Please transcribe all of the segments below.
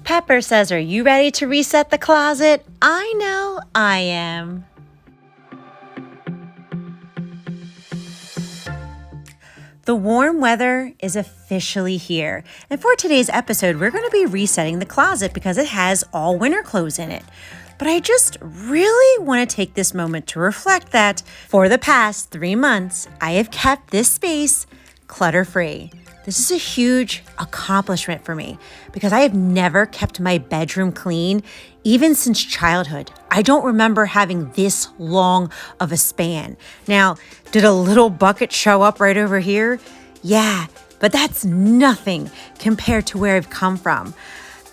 Pepper says, are you ready to reset the closet? I know I am. The warm weather is officially here. And for today's episode, we're going to be resetting the closet because it has all winter clothes in it. But I just really want to take this moment to reflect that for the past 3 months, I have kept this space clutter-free. This is a huge accomplishment for me because I have never kept my bedroom clean, even since childhood. I don't remember having this long of a span. Now, did a little bucket show up right over here? Yeah, but that's nothing compared to where I've come from.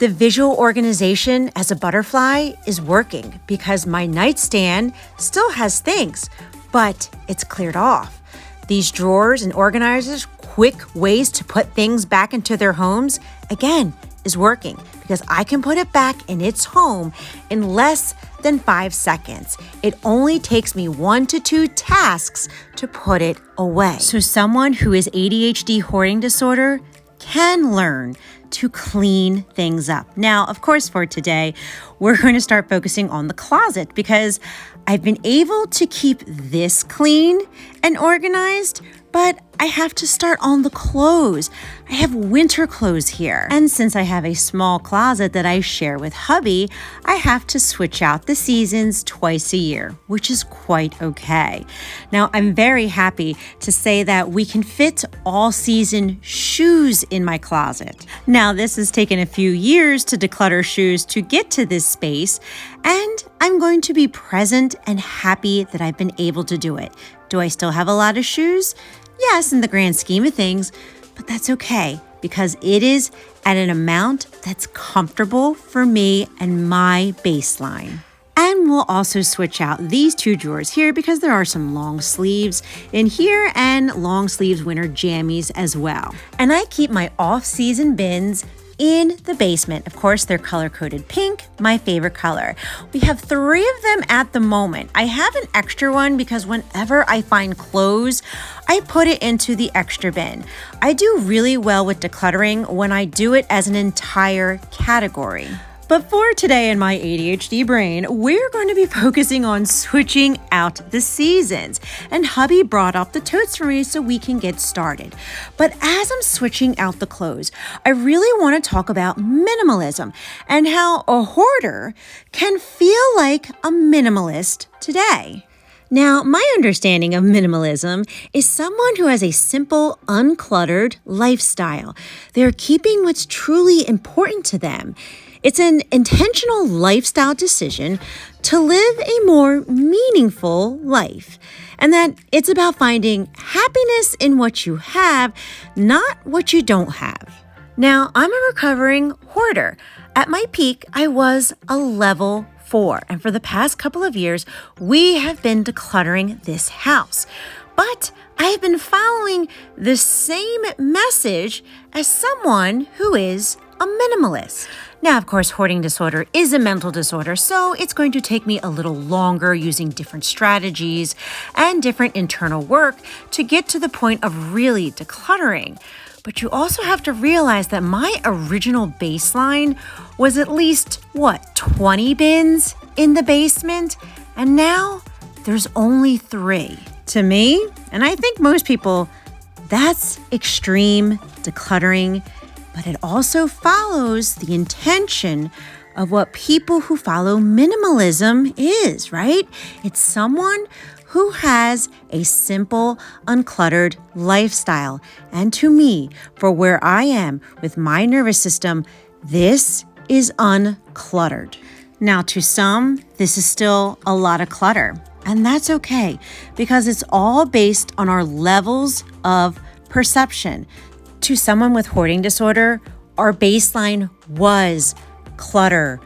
The visual organization as a butterfly is working because my nightstand still has things, but it's cleared off. These drawers and organizers, quick ways to put things back into their homes, again, is working because I can put it back in its home in less than 5 seconds. It only takes me 1 to 2 tasks to put it away. So someone who is ADHD hoarding disorder can learn to clean things up. Now, of course, for today, we're going to start focusing on the closet because I've been able to keep this clean and organized, but I have to start on the clothes. I have winter clothes here. And since I have a small closet that I share with hubby, I have to switch out the seasons twice a year, which is quite okay. Now, I'm very happy to say that we can fit all season shoes in my closet. Now, this has taken a few years to declutter shoes to get to this space, and I'm going to be present and happy that I've been able to do it. Do I still have a lot of shoes? Yes, in the grand scheme of things, but that's okay because it is at an amount that's comfortable for me and my baseline. And we'll also switch out these 2 drawers here because there are some long sleeves in here and long sleeves winter jammies as well. And I keep my off-season bins in the basement. Of course, they're color-coded pink, my favorite color. We have 3 of them at the moment. I have an extra one because whenever I find clothes, I put it into the extra bin. I do really well with decluttering when I do it as an entire category. But for today in my ADHD brain, we're going to be focusing on switching out the seasons. And hubby brought up the totes for me so we can get started. But as I'm switching out the clothes, I really want to talk about minimalism and how a hoarder can feel like a minimalist today. Now, my understanding of minimalism is someone who has a simple, uncluttered lifestyle. They're keeping what's truly important to them. It's an intentional lifestyle decision to live a more meaningful life, and that it's about finding happiness in what you have, not what you don't have. Now, I'm a recovering hoarder. At my peak, I was a level 4, and for the past couple of years, we have been decluttering this house. But I have been following the same message as someone who is a minimalist. Now, of course, hoarding disorder is a mental disorder, so it's going to take me a little longer using different strategies and different internal work to get to the point of really decluttering. But you also have to realize that my original baseline was at least, 20 bins in the basement? And now there's only 3. To me, and I think most people, that's extreme decluttering, but it also follows the intention of what people who follow minimalism is, right? It's someone who has a simple, uncluttered lifestyle. And to me, for where I am with my nervous system, this is uncluttered. Now, to some, this is still a lot of clutter. And that's okay, because it's all based on our levels of perception. To someone with hoarding disorder, our baseline was clutter,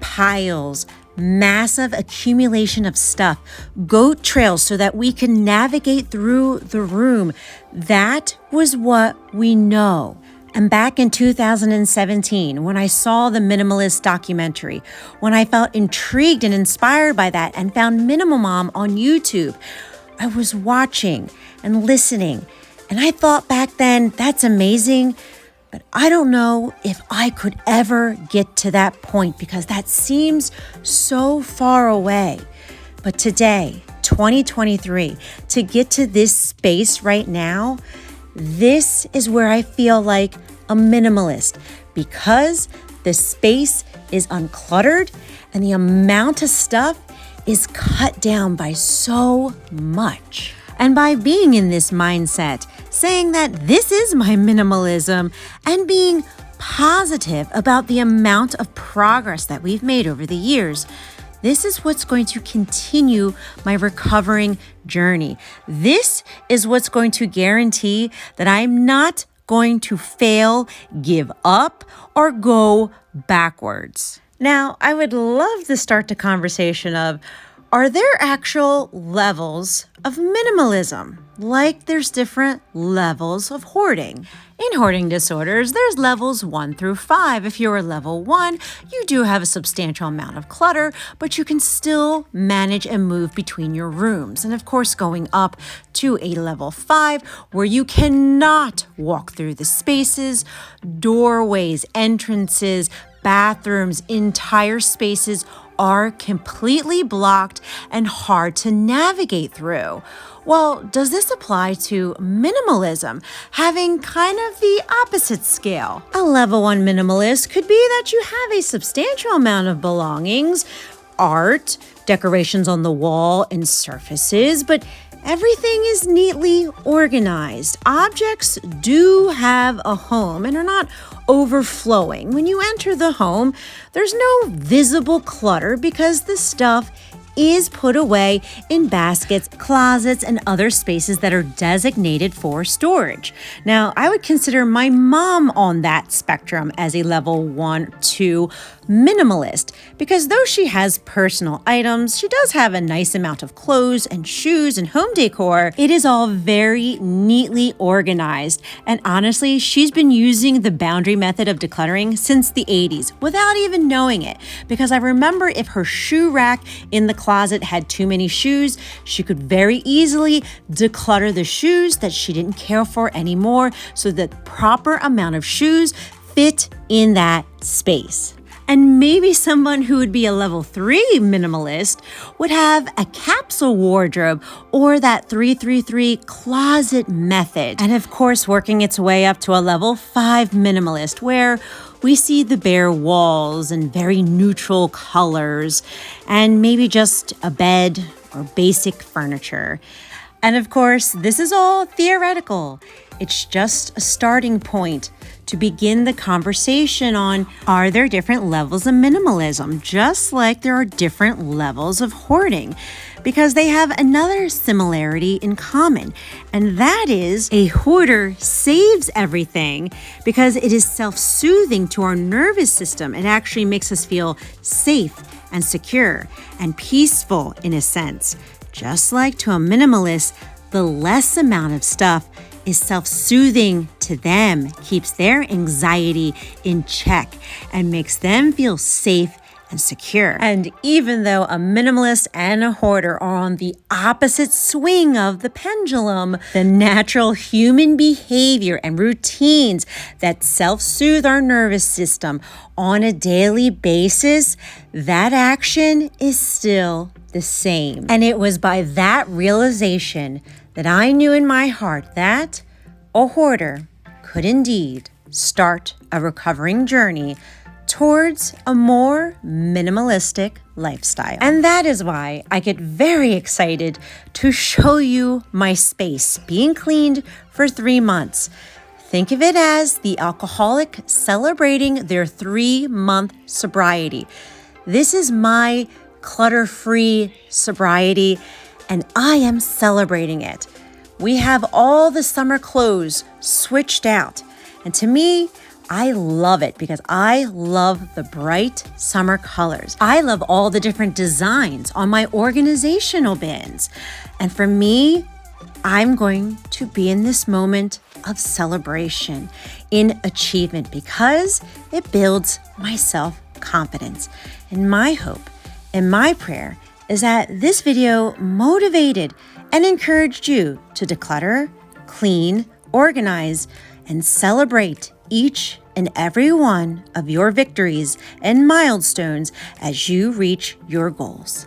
piles, massive accumulation of stuff, goat trails so that we can navigate through the room. That was what we know. And back in 2017, when I saw the Minimalist documentary, when I felt intrigued and inspired by that and found Minimal Mom on YouTube, I was watching and listening. And I thought back then, that's amazing. But I don't know if I could ever get to that point because that seems so far away. But today, 2023, to get to this space right now, this is where I feel like a minimalist because the space is uncluttered and the amount of stuff is cut down by so much. And by being in this mindset, saying that this is my minimalism and being positive about the amount of progress that we've made over the years, this is what's going to continue my recovering journey. This is what's going to guarantee that I'm not going to fail, give up, or go backwards. Now, I would love to start the conversation of, are there actual levels of minimalism? Like there's different levels of hoarding. In hoarding disorders, there's levels 1 through 5. If you're a level 1, you do have a substantial amount of clutter, but you can still manage and move between your rooms. And of course, going up to a level 5, where you cannot walk through the spaces, doorways, entrances, bathrooms, entire spaces are completely blocked and hard to navigate through. Well, does this apply to minimalism, having kind of the opposite scale? A level 1 minimalist could be that you have a substantial amount of belongings, art, decorations on the wall, and surfaces, but everything is neatly organized. Objects do have a home and are not overflowing. When you enter the home, there's no visible clutter because the stuff is put away in baskets, closets, and other spaces that are designated for storage. Now, I would consider my mom on that spectrum as a level 1, 2 minimalist because though she has personal items, she does have a nice amount of clothes and shoes and home decor. It is all very neatly organized. And honestly, she's been using the boundary method of decluttering since the 80s without even knowing it. Because I remember if her shoe rack in the closet had too many shoes, she could very easily declutter the shoes that she didn't care for anymore so that the proper amount of shoes fit in that space. And maybe someone who would be a level 3 minimalist would have a capsule wardrobe or that 333 closet method. And of course, working its way up to a level 5 minimalist where we see the bare walls and very neutral colors and maybe just a bed or basic furniture. And of course, this is all theoretical. It's just a starting point to begin the conversation on, are there different levels of minimalism, just like there are different levels of hoarding, because they have another similarity in common, and that is a hoarder saves everything because it is self-soothing to our nervous system. It actually makes us feel safe and secure and peaceful in a sense. Just like to a minimalist, the less amount of stuff is self-soothing to them, keeps their anxiety in check, and makes them feel safe and secure. And even though a minimalist and a hoarder are on the opposite swing of the pendulum, the natural human behavior and routines that self-soothe our nervous system on a daily basis, that action is still the same. And it was by that realization that I knew in my heart that a hoarder could indeed start a recovering journey towards a more minimalistic lifestyle. And that is why I get very excited to show you my space being cleaned for 3 months. Think of it as the alcoholic celebrating their 3-month sobriety. This is my clutter-free sobriety, and I am celebrating it. We have all the summer clothes switched out. And to me, I love it because I love the bright summer colors. I love all the different designs on my organizational bins. And for me, I'm going to be in this moment of celebration, in achievement, because it builds my self-confidence. And my hope and my prayer is that this video motivated and encouraged you to declutter, clean, organize, and celebrate each and every one of your victories and milestones as you reach your goals.